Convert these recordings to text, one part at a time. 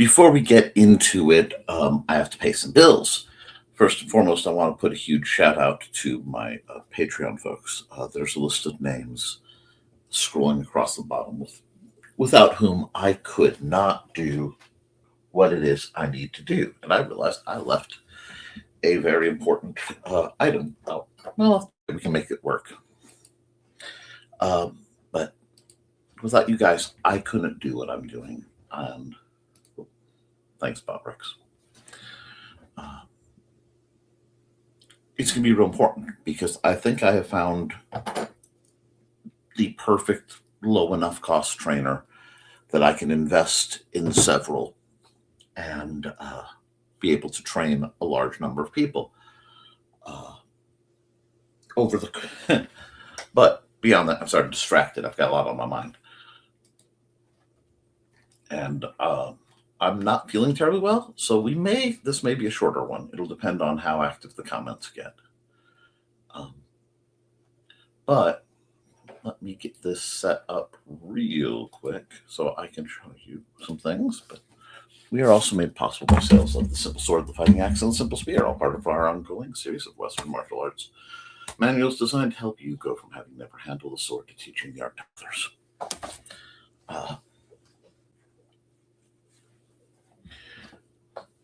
Before we get into it, I have to pay some bills. First and foremost, I want to put a huge shout out to my Patreon folks. There's a list of names scrolling across the bottom without whom I could not do what it is I need to do. And I realized I left a very important item. Well, we can make it work. But without you guys, I couldn't do what I'm doing. And thanks, Bob Rex. It's going to be real important because I think I have found the perfect low enough cost trainer that I can invest in several and be able to train a large number of people over the. But beyond that, I'm sort of distracted. I've got a lot on my mind, and I'm not feeling terribly well, so this may be a shorter one. It'll depend on how active the comments get. But let me get this set up real quick so I can show you some things. But we are also made possible by sales of the Simple Sword, the Fighting Axe, and the Simple Spear, all part of our ongoing series of Western martial arts manuals designed to help you go from having never handled a sword to teaching the art to others.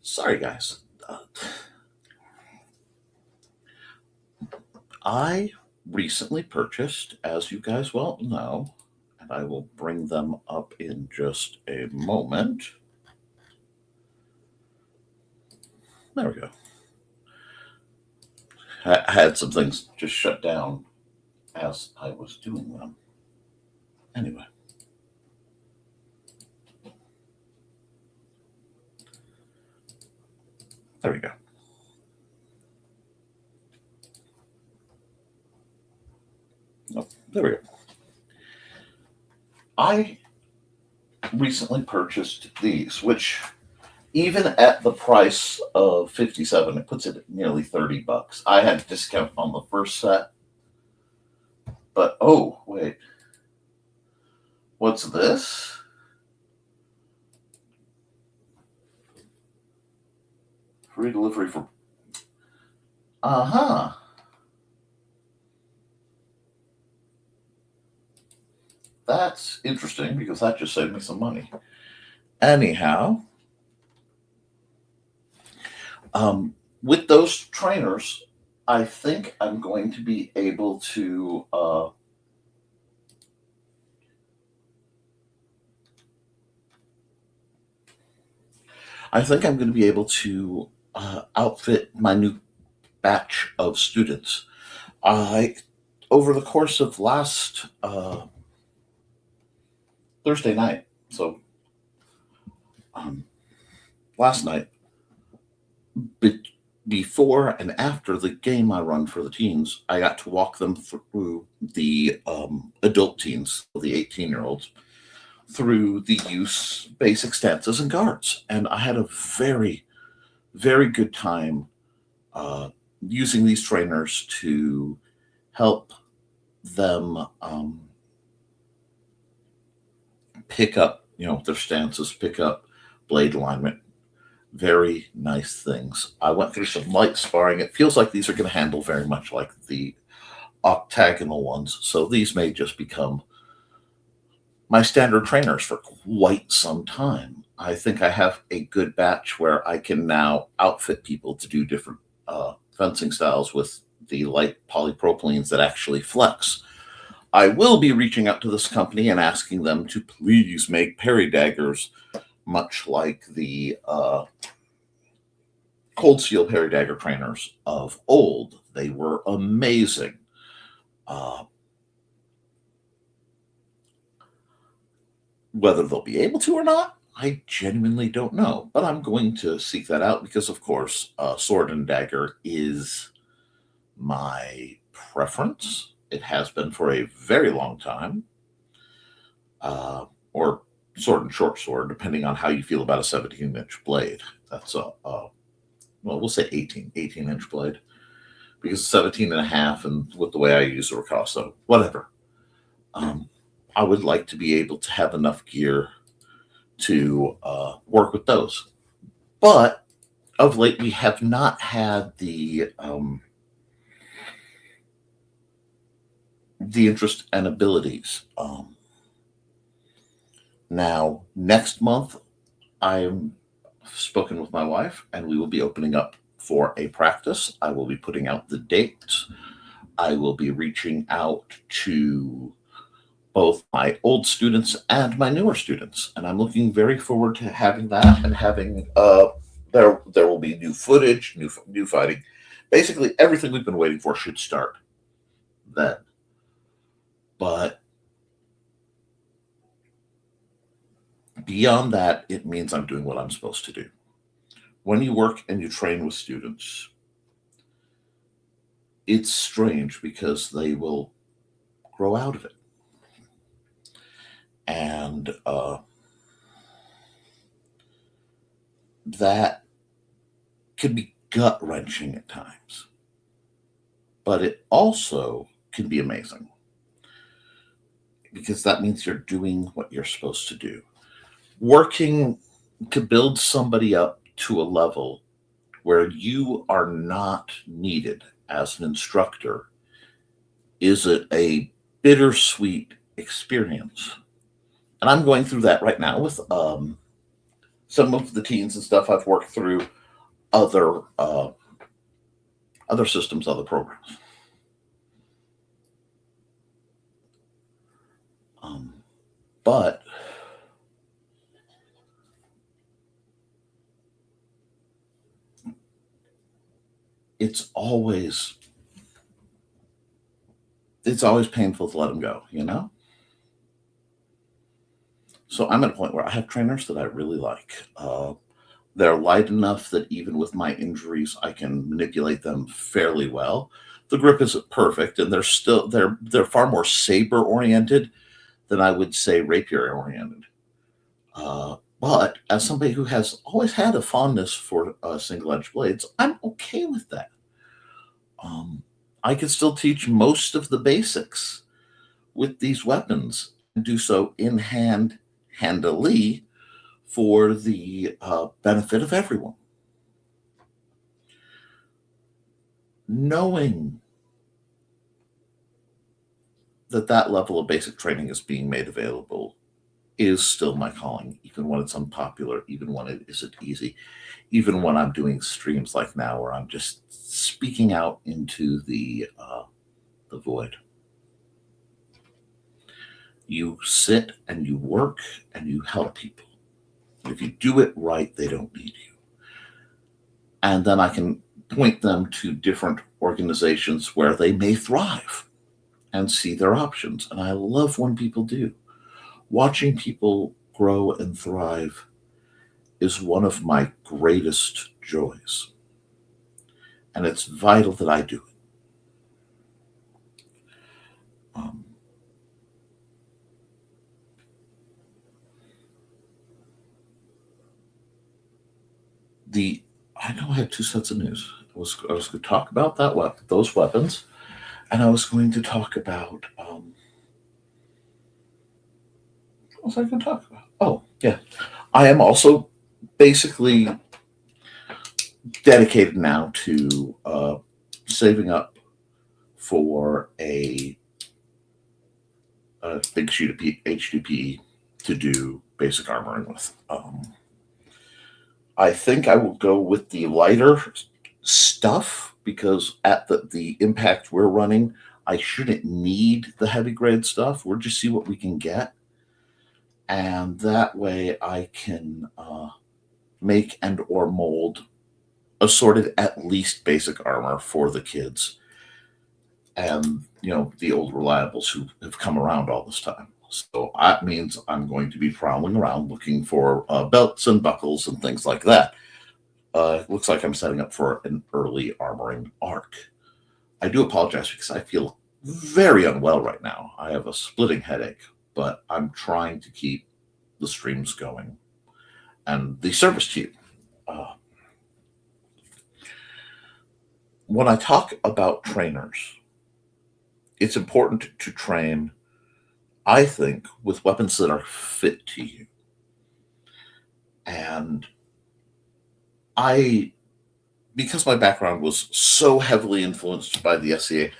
Sorry, guys. I recently purchased, as you guys well know, and I will bring them up in just a moment. There we go. I had some things just shut down as I was doing them. Anyway. There we go. Oh, there we go. I recently purchased these, which even at the price of $57, it puts it at nearly $30. I had a discount on the first set. But, oh, wait. What's this? Free delivery for... Uh-huh. That's interesting because that just saved me some money. Anyhow, with those trainers, I think I'm going to be able to outfit my new batch of students. Over the course of last Thursday night, so last night, before and after the game I run for the teens, I got to walk them through the adult teens, the 18-year-olds, through the use, basic stances, and guards. And I had a very, very good time using these trainers to help them pick up, their stances, pick up blade alignment. Very nice things. I went through some light sparring. It feels like these are going to handle very much like the octagonal ones. So these may just become my standard trainers for quite some time. I think I have a good batch where I can now outfit people to do different fencing styles with the light polypropylenes that actually flex. I will be reaching out to this company and asking them to please make parry daggers much like the Cold Steel parry dagger trainers of old. They were amazing. Whether they'll be able to or not, I genuinely don't know. But I'm going to seek that out because, of course, sword and dagger is my preference. It has been for a very long time. Or sword and short sword, depending on how you feel about a 17-inch blade. That's we'll say 18-inch blade. Because 17 and a half, and with the way I use the Ricasso, whatever. I would like to be able to have enough gear to work with those. But of late, we have not had the interest and abilities. Now, next month, I'm spoken with my wife, and we will be opening up for a practice. I will be putting out the dates. I will be reaching out to both my old students and my newer students, and I'm looking very forward to having that and having there will be new footage, new fighting. Basically, everything we've been waiting for should start then. But beyond that, it means I'm doing what I'm supposed to do. When you work and you train with students, it's strange because they will grow out of it. And that can be gut wrenching at times. But it also can be amazing because that means you're doing what you're supposed to do. Working to build somebody up to a level where you are not needed as an instructor is a bittersweet experience. And I'm going through that right now with some of the teens and stuff. I've worked through other systems, other programs. But it's always painful to let them go, you know? So I'm at a point where I have trainers that I really like. They're light enough that even with my injuries, I can manipulate them fairly well. The grip isn't perfect, and they're far more saber oriented than I would say rapier oriented. But as somebody who has always had a fondness for single edge blades, I'm okay with that. I can still teach most of the basics with these weapons and do so in handily for the benefit of everyone. Knowing that level of basic training is being made available is still my calling, even when it's unpopular, even when it isn't easy, even when I'm doing streams like now where I'm just speaking out into the void. You sit and you work and you help people. If you do it right, they don't need you. And then I can point them to different organizations where they may thrive and see their options. And I love when people do. Watching people grow and thrive is one of my greatest joys. And it's vital that I do it. I know I had two sets of news. I was going to talk about those weapons, and I was going to talk about what was I going to talk about? Oh, yeah. I am also basically dedicated now to saving up for a big sheet of H2P to do basic armoring with. I think I will go with the lighter stuff because at the impact we're running, I shouldn't need the heavy grade stuff. We'll just see what we can get. And that way I can make and or mold assorted at least basic armor for the kids and, the old reliables who have come around all this time. So that means I'm going to be prowling around looking for belts and buckles and things like that. It looks like I'm setting up for an early armoring arc. I do apologize because I feel very unwell right now. I have a splitting headache, but I'm trying to keep the streams going and the service to you. When I talk about trainers, it's important to train, I think, with weapons that are fit to you. And because my background was so heavily influenced by the SCA,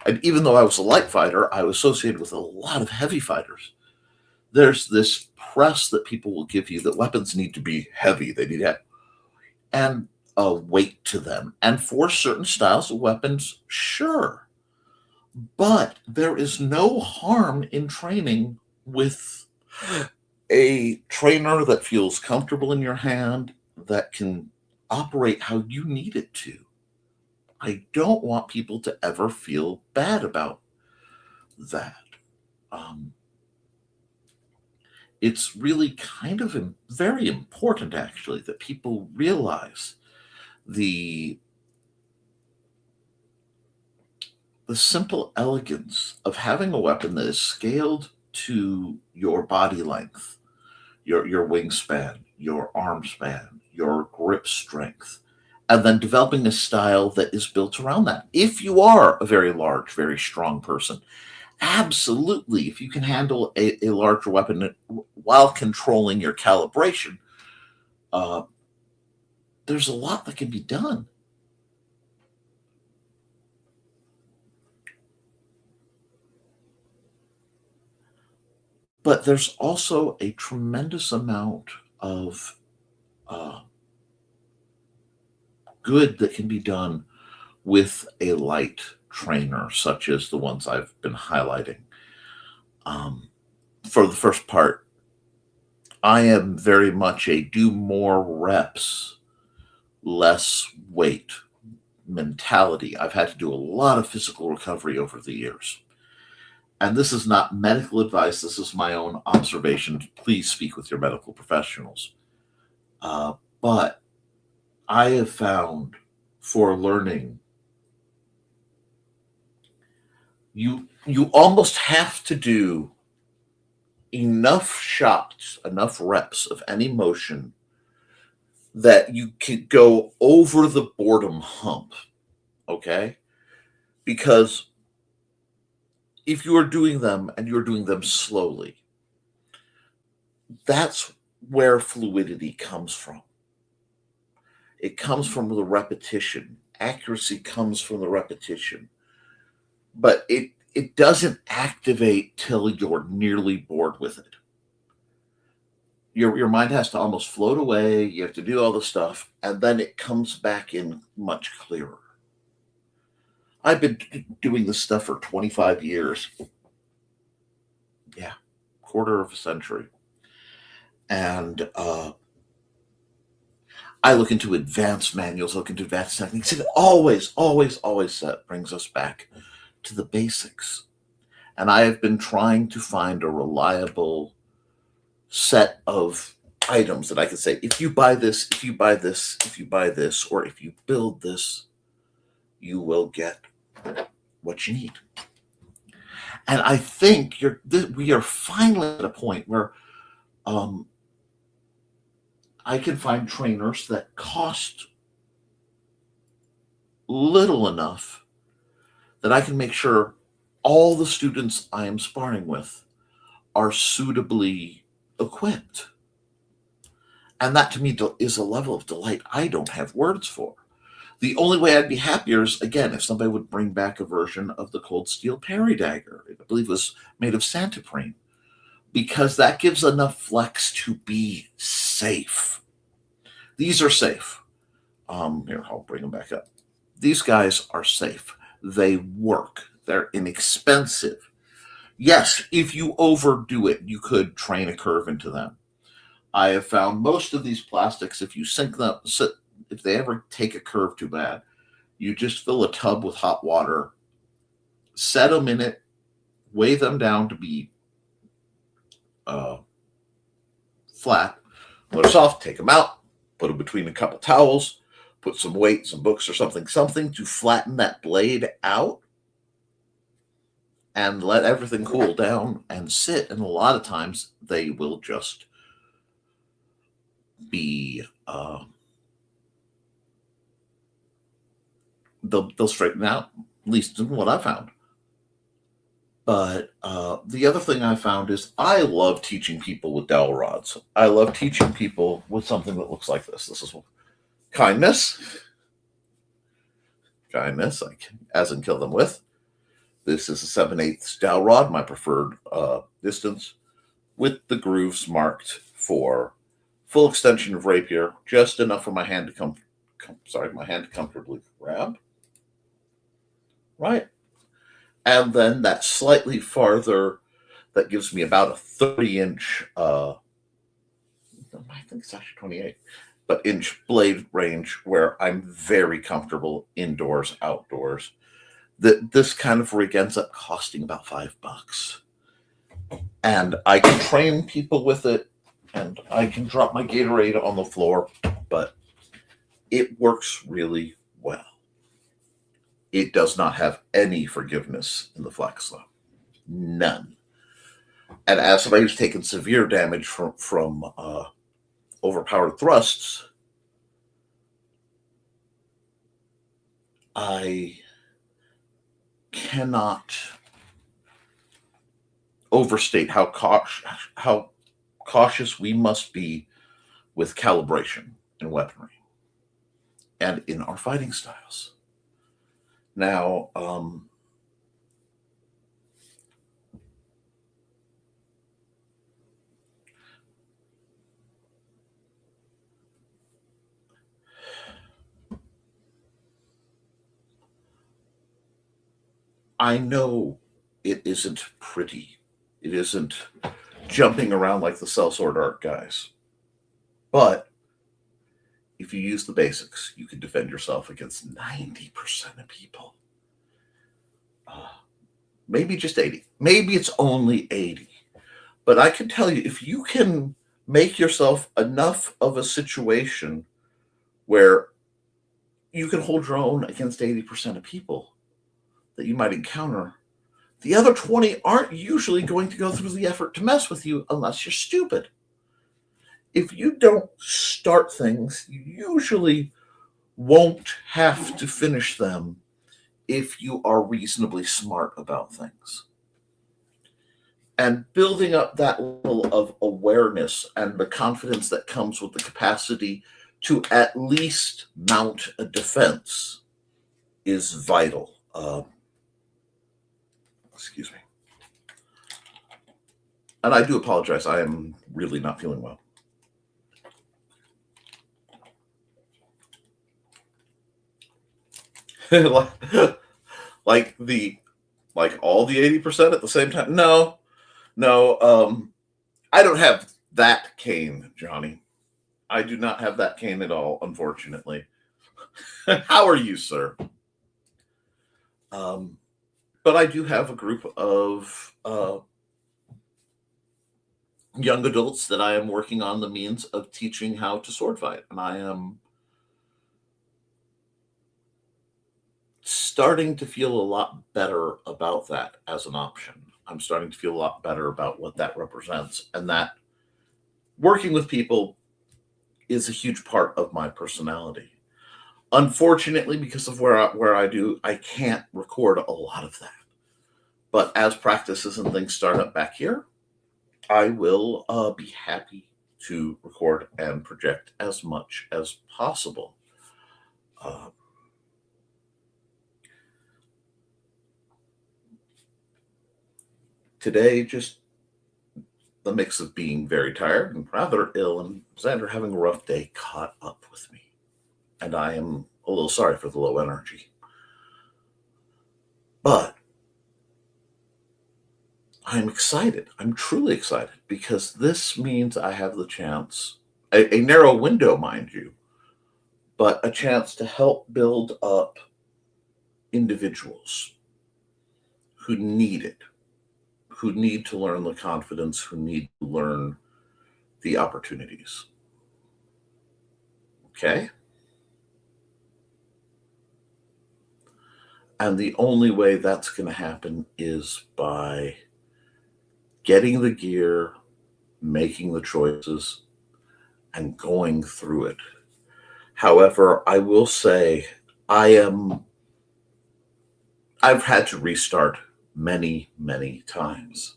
and even though I was a light fighter, I was associated with a lot of heavy fighters. There's this press that people will give you that weapons need to be heavy. They need to have and a weight to them. And for certain styles of weapons, sure. But there is no harm in training with a trainer that feels comfortable in your hand, that can operate how you need it to. I don't want people to ever feel bad about that. Um, it's really kind of very important, actually, that people realize the simple elegance of having a weapon that is scaled to your body length, your wingspan, your arm span, your grip strength, and then developing a style that is built around that. If you are a very large, very strong person, absolutely, if you can handle a larger weapon while controlling your calibration, there's a lot that can be done. But there's also a tremendous amount of good that can be done with a light trainer, such as the ones I've been highlighting. For the first part, I am very much a do more reps, less weight mentality. I've had to do a lot of physical recovery over the years. And this is not medical advice, this is my own observation. Please speak with your medical professionals. But I have found for learning, you almost have to do enough shots, enough reps of any motion that you can go over the boredom hump. Okay? Because if you are doing them and you're doing them slowly, that's where fluidity comes from. It comes from the repetition. Accuracy comes from the repetition. But it doesn't activate till you're nearly bored with it. Your mind has to almost float away. You have to do all the stuff, and then it comes back in much clearer. I've been doing this stuff for 25 years. Yeah, quarter of a century. And I look into advanced manuals, look into advanced techniques. It always brings us back to the basics. And I have been trying to find a reliable set of items that I can say, if you buy this, if you buy this, if you buy this, or if you build this, you will get what you need. And I think we are finally at a point where I can find trainers that cost little enough that I can make sure all the students I am sparring with are suitably equipped. And that to me is a level of delight I don't have words for. The only way I'd be happier is, again, if somebody would bring back a version of the cold steel parry dagger. I believe it was made of santoprene, because that gives enough flex to be safe. These are safe. Here, I'll bring them back up. These guys are safe. They work. They're inexpensive. Yes, if you overdo it, you could train a curve into them. I have found most of these plastics, if you sink them, if they ever take a curve too bad, you just fill a tub with hot water, set them in it, weigh them down to be flat, let us off, take them out, put them between a couple towels, put some weight, some books or something to flatten that blade out, and let everything cool down and sit. And a lot of times they will just be they'll straighten out, at least in what I found. But the other thing I found is I love teaching people with dowel rods. I love teaching people with something that looks like this. This is kindness. Kindness, as in kill them with. This is a 7/8 dowel rod, my preferred distance, with the grooves marked for full extension of rapier, just enough for my hand to my hand to comfortably grab. Right. And then that slightly farther, that gives me about a 30-inch, I think it's actually 28, but inch blade range where I'm very comfortable indoors, outdoors. This kind of rig ends up costing about $5. And I can train people with it, and I can drop my Gatorade on the floor, but it works really well. It does not have any forgiveness in the flex, though. None. And as somebody who's taken severe damage from overpowered thrusts, I cannot overstate how cautious we must be with calibration and weaponry and in our fighting styles. Now, I know it isn't pretty. It isn't jumping around like the sellsword art guys. But if you use the basics, you can defend yourself against 90% of people. Maybe just 80. Maybe it's only 80. But I can tell you, if you can make yourself enough of a situation where you can hold your own against 80% of people that you might encounter, the other 20 aren't usually going to go through the effort to mess with you unless you're stupid. If you don't start things, you usually won't have to finish them if you are reasonably smart about things. And building up that level of awareness and the confidence that comes with the capacity to at least mount a defense is vital. Excuse me. And I do apologize. I am really not feeling well. like all the 80% at the same time? No. I don't have that cane, Johnny. I do not have that cane at all, unfortunately. How are you, sir? But I do have a group of young adults that I am working on the means of teaching how to sword fight. And I am starting to feel a lot better about that as an option. I'm starting to feel a lot better about what that represents, and that working with people is a huge part of my personality. Unfortunately, because of where I do, I can't record a lot of that. But as practices and things start up back here, I will be happy to record and project as much as possible. Today, just the mix of being very tired and rather ill and Xander having a rough day caught up with me. And I am a little sorry for the low energy. But I'm excited. I'm truly excited because this means I have the chance, a narrow window, mind you, but a chance to help build up individuals who need it, who need to learn the confidence, who need to learn the opportunities. Okay? And the only way that's going to happen is by getting the gear, making the choices, and going through it. However, I will say I've had to restart many, many times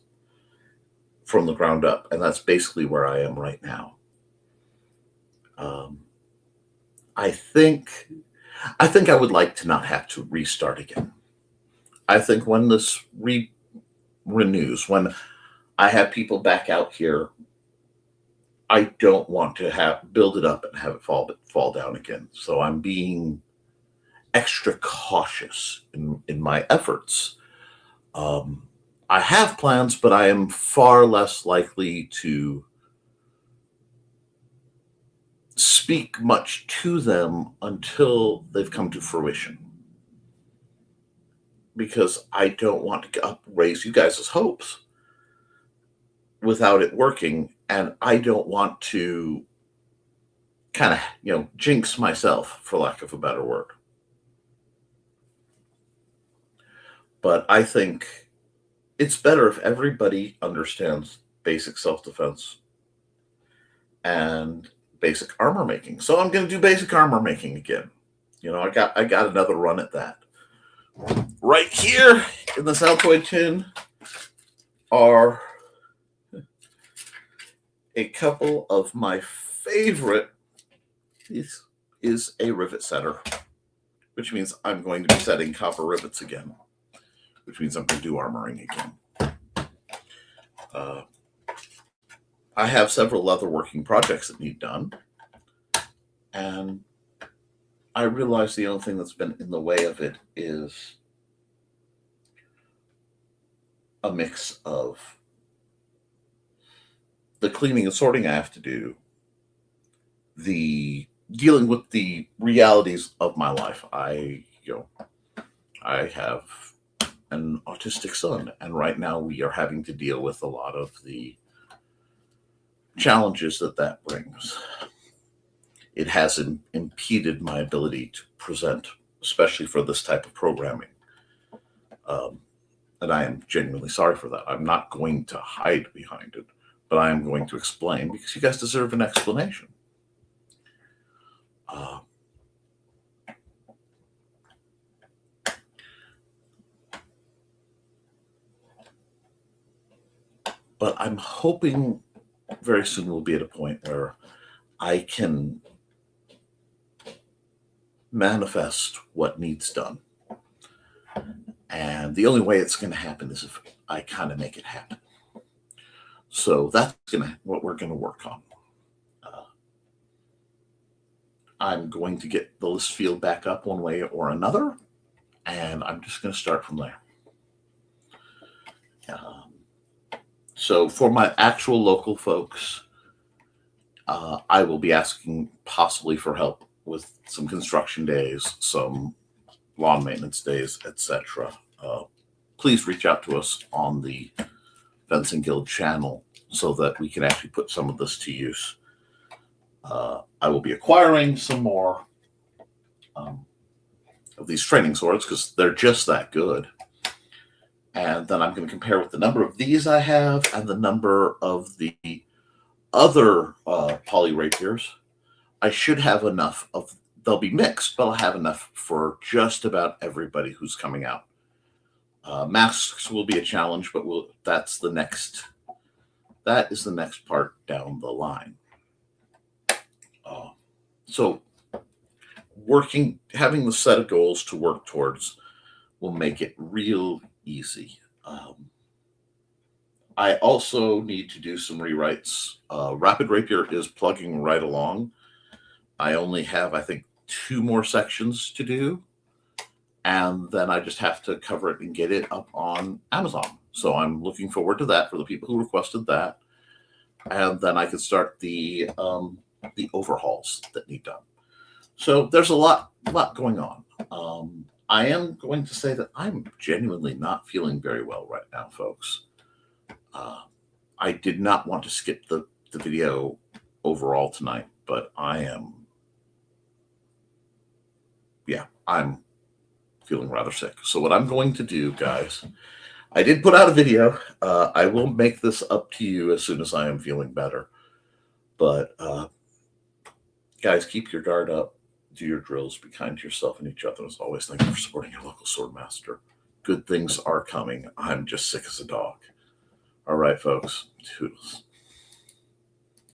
from the ground up. And that's basically where I am right now. I think I would like to not have to restart again. I think when this renews, when I have people back out here, I don't want to build it up and have it fall down again. So I'm being extra cautious in my efforts. I have plans, but I am far less likely to speak much to them until they've come to fruition. Because I don't want to raise you guys' hopes without it working, and I don't want to kind of, jinx myself, for lack of a better word. But I think it's better if everybody understands basic self-defense and basic armor making. So I'm going to do basic armor making again. I got another run at that. Right here in the Altoid tin are a couple of my favorite. This is a rivet setter, which means I'm going to be setting copper rivets again, which means I'm going to do armoring again. I have several leatherworking projects that need done, and I realize the only thing that's been in the way of it is a mix of the cleaning and sorting I have to do, the dealing with the realities of my life. I have an autistic son, and right now we are having to deal with a lot of the challenges that brings. It has impeded my ability to present, especially for this type of programming. And I am genuinely sorry for that. I'm not going to hide behind it, but I am going to explain, because you guys deserve an explanation. But I'm hoping very soon we'll be at a point where I can manifest what needs done. And the only way it's going to happen is if I kind of make it happen. So that's what we're going to work on. I'm going to get the list field back up one way or another, and I'm just going to start from there. So for my actual local folks, I will be asking possibly for help with some construction days, some lawn maintenance days, etc. Please reach out to us on the Fencing Guild channel so that we can actually put some of this to use. I will be acquiring some more of these training swords because they're just that good. And then I'm going to compare with the number of these I have and the number of the other poly rapiers. I should have enough of, they'll be mixed, but I'll have enough for just about everybody who's coming out. Masks will be a challenge, but that is the next part down the line. So having the set of goals to work towards will make it real easy. I also need to do some rewrites. Rapid Rapier is plugging right along. I only have, I think, 2 more sections to do, and then I just have to cover it and get it up on Amazon. So I'm looking forward to that for the people who requested that, and then I can start the overhauls that need done. So there's a lot going on. I am going to say that I'm genuinely not feeling very well right now, folks. I did not want to skip the video overall tonight, but I'm feeling rather sick. So what I'm going to do, guys, I did put out a video. I will make this up to you as soon as I am feeling better. But guys, keep your guard up. Do your drills. Be kind to yourself and each other. As always, thank you for supporting your local sword master. Good things are coming. I'm just sick as a dog. All right, folks. Toodles.